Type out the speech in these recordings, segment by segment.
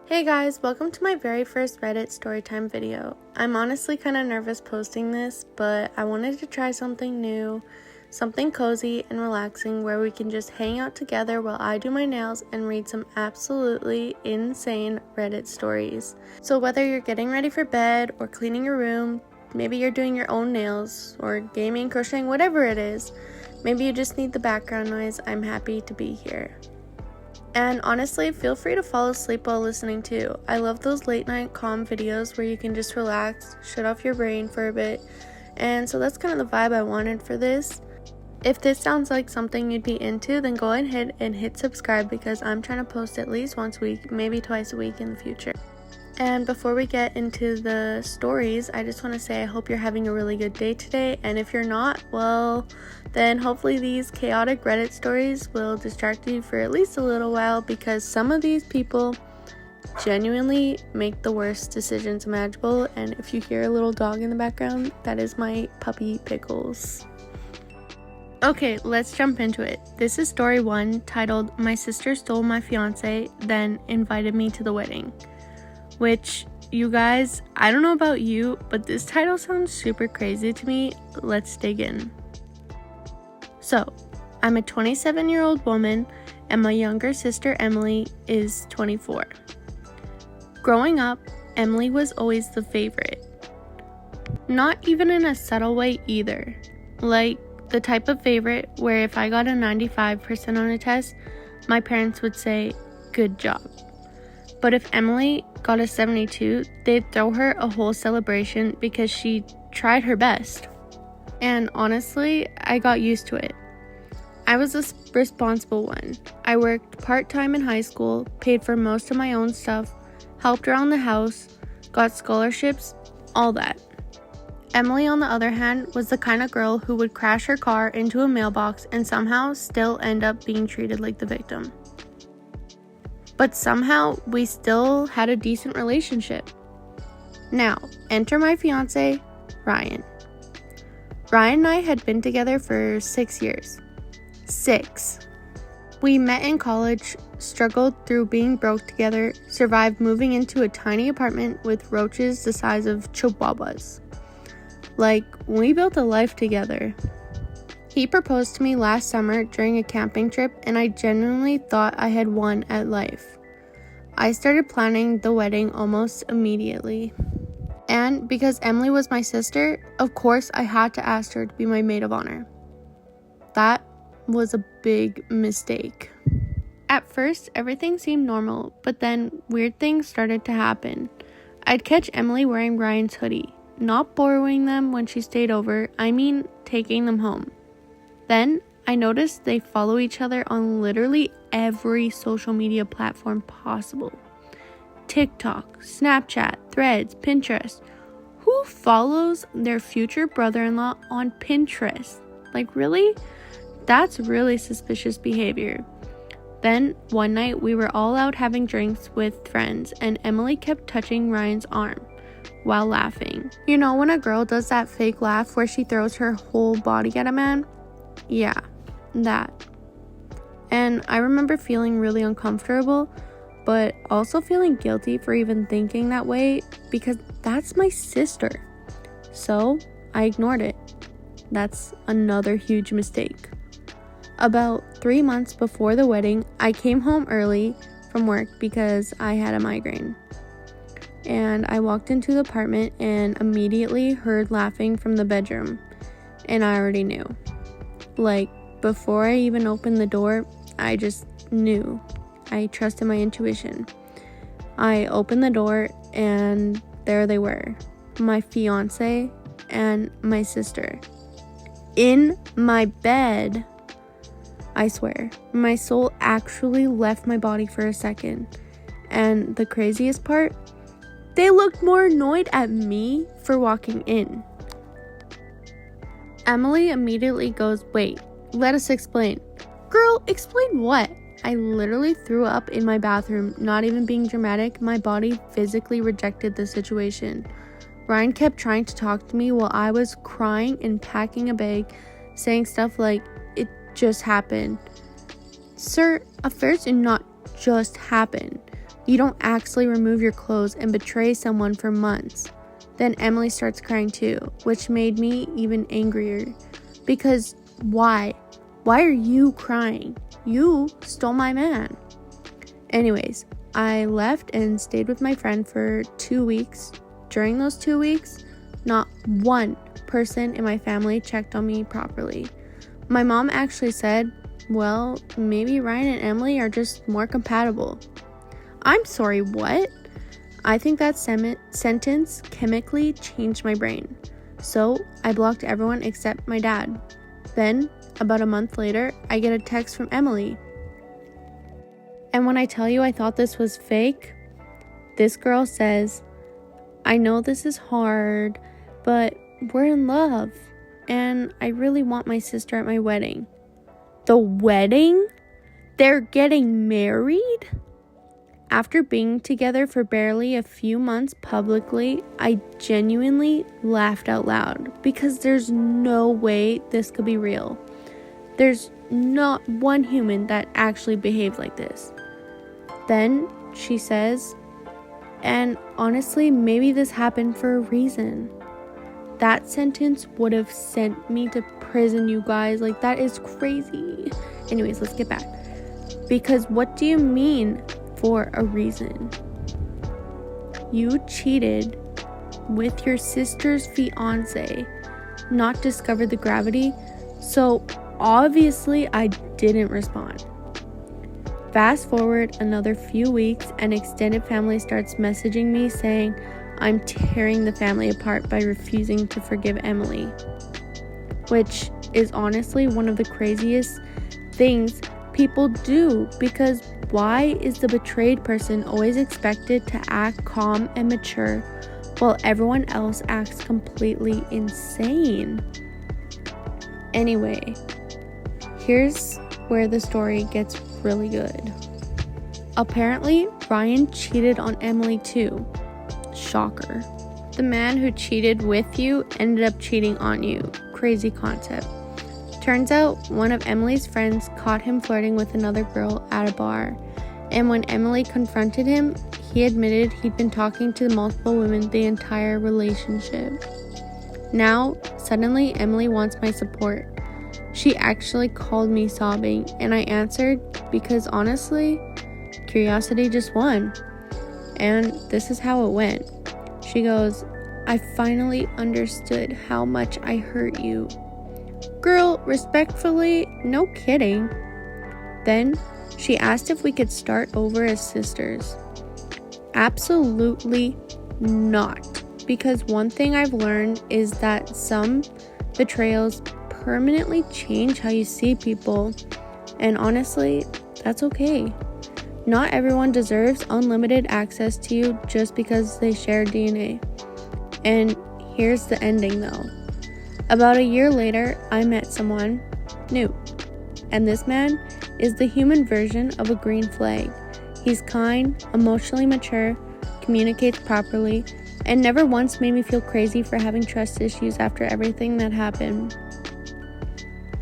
Hey guys, welcome to my very first Reddit storytime video. I'm honestly kind of nervous posting this, but I wanted to try something new, something cozy and relaxing where we can just hang out together while I do my nails and read some absolutely insane Reddit stories. So whether you're getting ready for bed or cleaning your room, maybe you're doing your own nails or gaming, crocheting, whatever it is, maybe you just need the background noise, I'm happy to be here. And honestly, feel free to fall asleep while listening too. I love those late night calm videos where you can just relax, shut off your brain for a bit. And so that's kind of the vibe I wanted for this. If this sounds like something you'd be into, then go ahead and hit subscribe because I'm trying to post at least once a week, maybe twice a week in the future. And before we get into the stories, I just want to say I hope you're having a really good day today. And if you're not, well, then hopefully these chaotic Reddit stories will distract you for at least a little while because some of these people genuinely make the worst decisions imaginable. And if you hear a little dog in the background, that is my puppy Pickles. Okay, let's jump into it. This is story 1 titled "My Sister Stole My Fiancé, Then Invited Me to the Wedding." Which, you guys, I don't know about you, but this title sounds super crazy to me. Let's dig in. So, I'm a 27-year-old woman, and my younger sister Emily is 24. Growing up, Emily was always the favorite. Not even in a subtle way either. Like, the type of favorite where if I got a 95% on a test, my parents would say, "Good job." But if Emily got a 72, they'd throw her a whole celebration because she tried her best. And honestly, I got used to it. I was the responsible one. I worked part-time in high school, paid for most of my own stuff, helped around the house, got scholarships, all that. Emily, on the other hand, was the kind of girl who would crash her car into a mailbox and somehow still end up being treated like the victim. But somehow, we still had a decent relationship. Now, enter my fiancé, Ryan. Ryan and I had been together for 6 years. 6. We met in college, struggled through being broke together, survived moving into a tiny apartment with roaches the size of chihuahuas. Like, we built a life together. He proposed to me last summer during a camping trip, and I genuinely thought I had won at life. I started planning the wedding almost immediately. And because Emily was my sister, of course I had to ask her to be my maid of honor. That was a big mistake. At first, everything seemed normal, but then weird things started to happen. I'd catch Emily wearing Ryan's hoodie, not borrowing them when she stayed over, I mean taking them home. Then, I noticed they follow each other on literally every social media platform possible. TikTok, Snapchat, Threads, Pinterest. Who follows their future brother-in-law on Pinterest? Like, really? That's really suspicious behavior. Then, one night, we were all out having drinks with friends, and Emily kept touching Ryan's arm while laughing. You know when a girl does that fake laugh where she throws her whole body at a man? Yeah, that. And I remember feeling really uncomfortable, but also feeling guilty for even thinking that way because that's my sister. So I ignored it. That's another huge mistake. About 3 months before the wedding, I came home early from work because I had a migraine. And I walked into the apartment and immediately heard laughing from the bedroom. And I already knew. Like, before I even opened the door, I just knew. I trusted my intuition. I opened the door and there they were. My fiancé and my sister. In my bed. I swear, my soul actually left my body for a second. And the craziest part, they looked more annoyed at me for walking in. Emily immediately goes, "Wait, let us explain." Girl, explain what? I literally threw up in my bathroom, not even being dramatic. My body physically rejected the situation. Ryan kept trying to talk to me while I was crying and packing a bag, saying stuff like, "It just happened." Sir, affairs do not just happen. You don't actually remove your clothes and betray someone for months. Then Emily starts crying too, which made me even angrier. Because why? Why are you crying? You stole my man. Anyways, I left and stayed with my friend for 2 weeks. During those 2 weeks, not one person in my family checked on me properly. My mom actually said, well, maybe Ryan and Emily are just more compatible. I'm sorry, what? I think that sentence chemically changed my brain. So I blocked everyone except my dad. Then, about a month later, I get a text from Emily. And when I tell you I thought this was fake, this girl says, I know this is hard, but we're in love, and I really want my sister at my wedding. The wedding? They're getting married? After being together for barely a few months publicly, I genuinely laughed out loud because there's no way this could be real. There's not one human that actually behaved like this. Then she says, and honestly, maybe this happened for a reason. That sentence would have sent me to prison, you guys. Like, that is crazy. Anyways, let's get back. Because what do you mean for a reason? You cheated with your sister's fiancé, not discovered the gravity, so obviously I didn't respond. Fast forward another few weeks, and extended family starts messaging me saying I'm tearing the family apart by refusing to forgive Emily, which is honestly one of the craziest things people do, because why is the betrayed person always expected to act calm and mature while everyone else acts completely insane? Anyway, here's where the story gets really good. Apparently, Ryan cheated on Emily too. Shocker. The man who cheated with you ended up cheating on you. Crazy concept. Turns out one of Emily's friends caught him flirting with another girl at a bar, and when Emily confronted him, he admitted he'd been talking to multiple women the entire relationship. Now, suddenly, Emily wants my support. She actually called me sobbing, and I answered because honestly, curiosity just won. And this is how it went. She goes, I finally understood how much I hurt you. Girl, respectfully, no kidding. Then she asked if we could start over as sisters. Absolutely not. Because one thing I've learned is that some betrayals permanently change how you see people. And honestly, that's okay. Not everyone deserves unlimited access to you just because they share DNA. And here's the ending though. About a year later, I met someone new. And this man is the human version of a green flag. He's kind, emotionally mature, communicates properly, and never once made me feel crazy for having trust issues after everything that happened.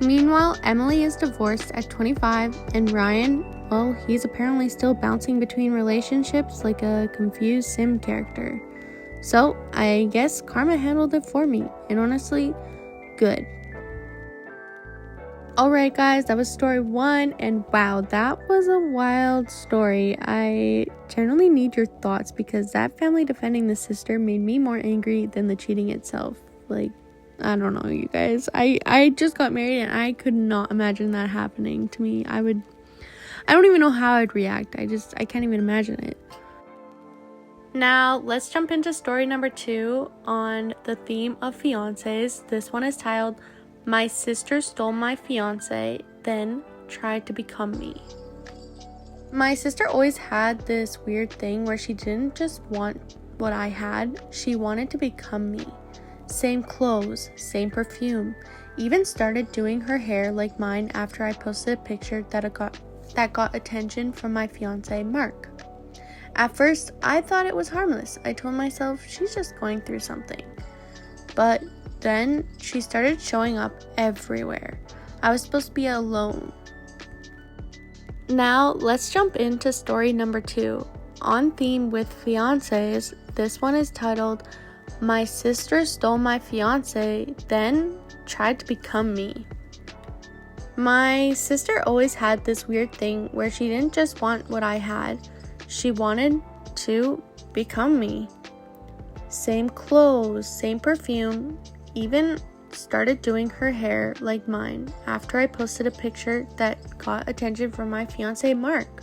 Meanwhile, Emily is divorced at 25, and Ryan, well, he's apparently still bouncing between relationships like a confused Sim character. So, I guess karma handled it for me, and honestly, good. Alright guys, that was story 1, and wow, that was a wild story. I generally need your thoughts because that family defending the sister made me more angry than the cheating itself. Like, I don't know, you guys. I just got married and I could not imagine that happening to me. I don't even know how I'd react. I can't even imagine it. Now, let's jump into story number 2 on the theme of fiancés. This one is titled, My Sister Stole My Fiancé, Then Tried to Become Me. My sister always had this weird thing where she didn't just want what I had, she wanted to become me. Same clothes, same perfume, even started doing her hair like mine after I posted a picture that got attention from my fiancé, Mark. At first, I thought it was harmless. I told myself she's just going through something. But then she started showing up everywhere. I was supposed to be alone. Now, let's jump into story number 2 on theme with fiancés, this one is titled, My Sister Stole My Fiancé, Then Tried to Become Me. My sister always had this weird thing where she didn't just want what I had, she wanted to become me. Same clothes, same perfume, even started doing her hair like mine after I posted a picture that got attention from my fiancé Mark.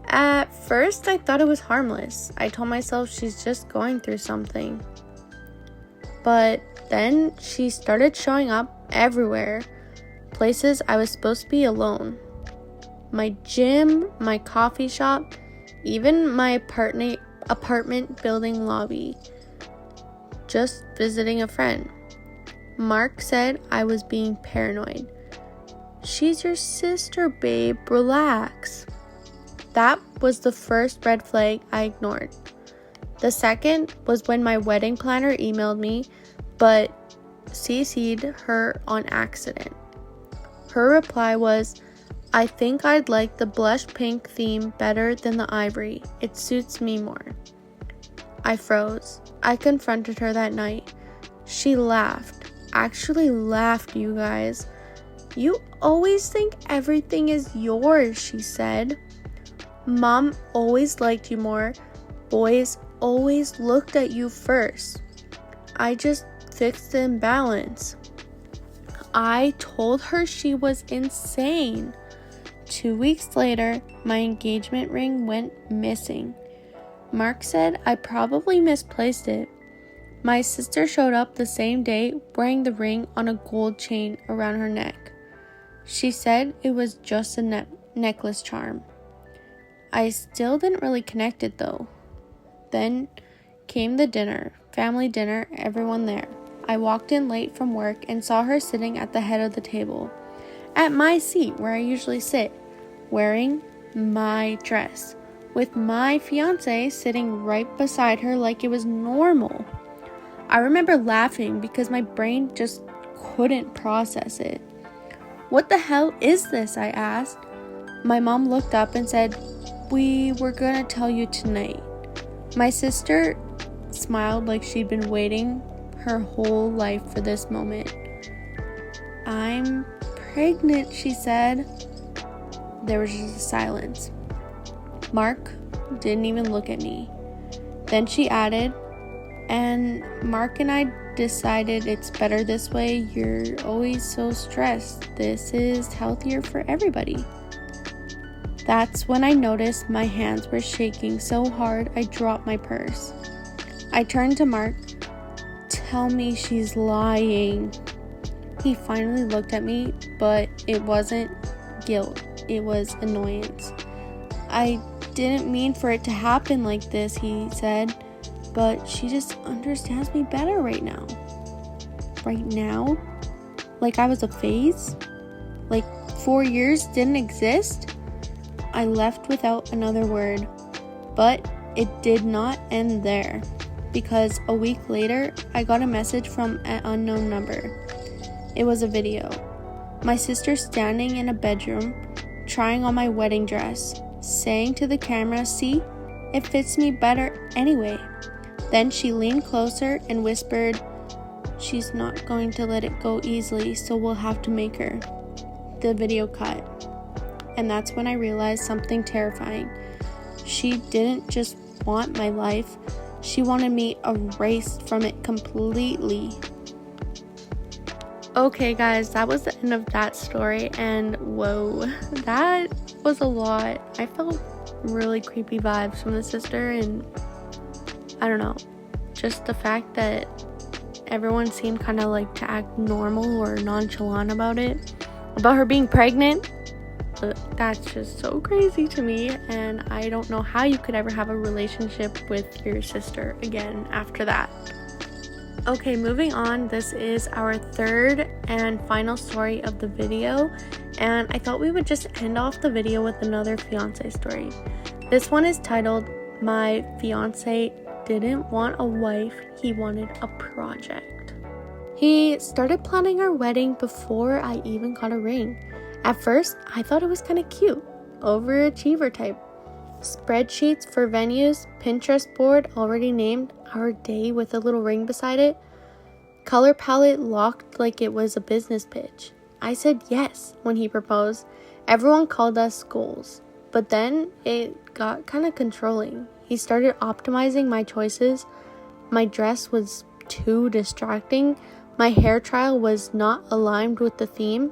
At first, I thought it was harmless. I told myself she's just going through something. But then she started showing up everywhere, places I was supposed to be alone. My gym, my coffee shop, even my apartment building lobby. Just visiting a friend. Mark said I was being paranoid. She's your sister, babe. Relax. That was the first red flag I ignored. The second was when my wedding planner emailed me, but CC'd her on accident. Her reply was, I think I'd like the blush pink theme better than the ivory. It suits me more. I froze. I confronted her that night. She laughed. Actually laughed, you guys. You always think everything is yours, she said. Mom always liked you more. Boys always looked at you first. I just fixed the imbalance. I told her she was insane. 2 weeks later, my engagement ring went missing. Mark said I probably misplaced it. My sister showed up the same day wearing the ring on a gold chain around her neck. She said it was just a necklace charm. I still didn't really connect it though. Then came the dinner, family dinner, everyone there. I walked in late from work and saw her sitting at the head of the table, at my seat where I usually sit, wearing my dress, with my fiancé sitting right beside her like it was normal. I remember laughing because my brain just couldn't process it. What the hell is this? I asked. My mom looked up and said, we were gonna tell you tonight. My sister smiled like she'd been waiting her whole life for this moment. I'm pregnant, she said. There was just a silence. Mark didn't even look at me. Then she added, and Mark and I decided it's better this way. You're always so stressed. This is healthier for everybody. That's when I noticed my hands were shaking so hard I dropped my purse. I turned to Mark. Tell me she's lying. He finally looked at me, but it wasn't guilt. It was annoyance. I didn't mean for it to happen like this, he said, but she just understands me better right now. Right now? Like I was a phase? Like 4 years didn't exist? I left without another word, but it did not end there, because a week later, I got a message from an unknown number. It was a video. My sister standing in a bedroom, trying on my wedding dress, saying to the camera, see, it fits me better anyway. Then she leaned closer and whispered, she's not going to let it go easily, so we'll have to make her. The video cut. And that's when I realized something terrifying. She didn't just want my life, she wanted me erased from it completely. Okay guys, that was the end of that story, and whoa, that was a lot. I felt really creepy vibes from the sister, and I don't know, just the fact that everyone seemed kind of like to act normal or nonchalant about it, about her being pregnant. That's just so crazy to me, and I don't know how you could ever have a relationship with your sister again after that. Okay, moving on. This is our third and final story of the video, and I thought we would just end off the video with another fiancé story. This one is titled, My Fiancé Didn't Want a Wife, He Wanted a Project. He started planning our wedding before I even got a ring. At first, I thought it was kind of cute, overachiever type. Spreadsheets for venues, Pinterest board already named our day with a little ring beside it, color palette locked like it was a business pitch. I said yes when he proposed. Everyone called us goals, but then it got kind of controlling. He started optimizing my choices. My dress was too distracting. My hair trial was not aligned with the theme.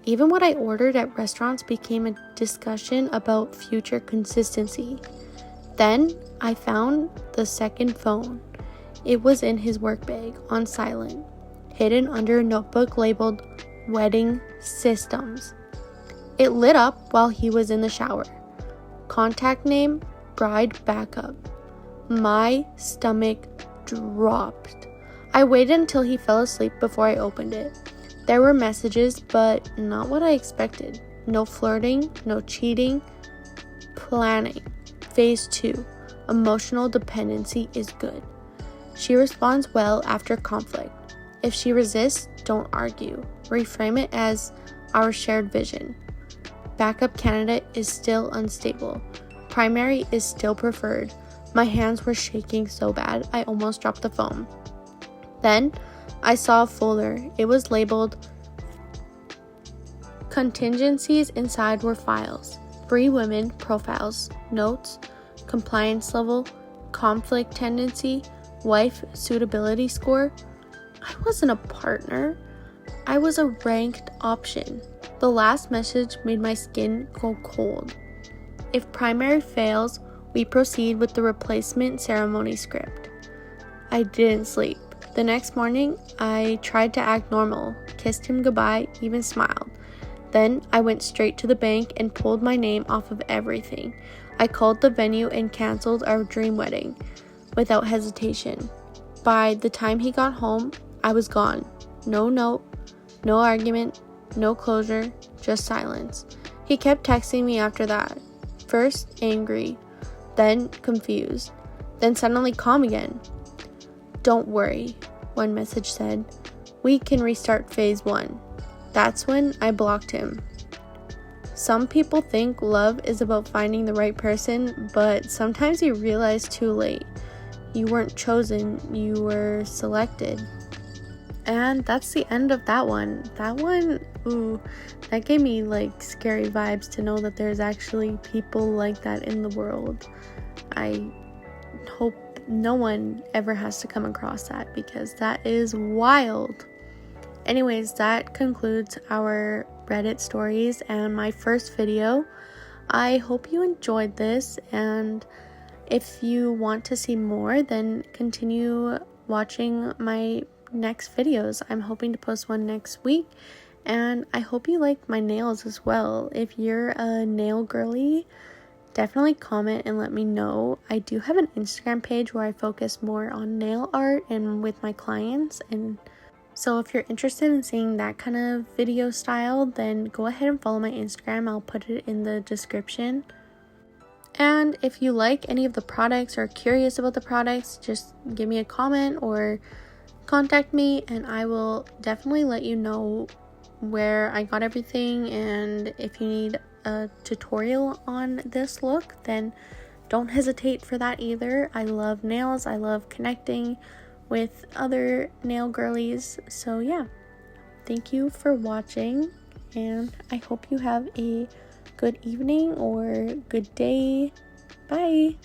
Even what I ordered at restaurants became a discussion about future consistency. Then I found the second phone. It was in his work bag on silent, hidden under a notebook labeled Wedding Systems. It lit up while he was in the shower. Contact name, Bride Backup. My stomach dropped. I waited until he fell asleep before I opened it. There were messages, but not what I expected. No flirting, no cheating. Planning. Phase 2. Emotional dependency is good. She responds well after conflict. If she resists, don't argue. Reframe it as our shared vision. Backup candidate is still unstable. Primary is still preferred. My hands were shaking so bad, I almost dropped the phone. Then, I saw a folder. It was labeled contingencies. Inside were files, 3 women profiles, notes, compliance level, conflict tendency, wife suitability score. I wasn't a partner. I was a ranked option. The last message made my skin go cold. If primary fails, we proceed with the replacement ceremony script. I didn't sleep. The next morning, I tried to act normal, kissed him goodbye, even smiled. Then I went straight to the bank and pulled my name off of everything. I called the venue and canceled our dream wedding without hesitation. By the time he got home, I was gone. No note, no argument, no closure, just silence. He kept texting me after that. First angry, then confused, then suddenly calm again. Don't worry, one message said. We can restart phase 1. That's when I blocked him. Some people think love is about finding the right person, but sometimes you realize too late. You weren't chosen, you were selected. And that's the end of that one. That gave me like scary vibes to know that there's actually people like that in the world. I hope no one ever has to come across that because that is wild. Anyways, that concludes our Reddit stories and my first video. I hope you enjoyed this, and if you want to see more, then continue watching my next videos. I'm hoping to post one next week, and I hope you like my nails as well. If you're a nail girly, definitely comment and let me know. I do have an Instagram page where I focus more on nail art and with my clients, and so if you're interested in seeing that kind of video style, then go ahead and follow my Instagram. I'll put it in the description. And if you like any of the products or are curious about the products, just give me a comment or contact me and I will definitely let you know where I got everything. And if you need a tutorial on this look, then don't hesitate for that either. I love nails. I love connecting with other nail girlies. So yeah, thank you for watching and I hope you have a good evening or good day. Bye.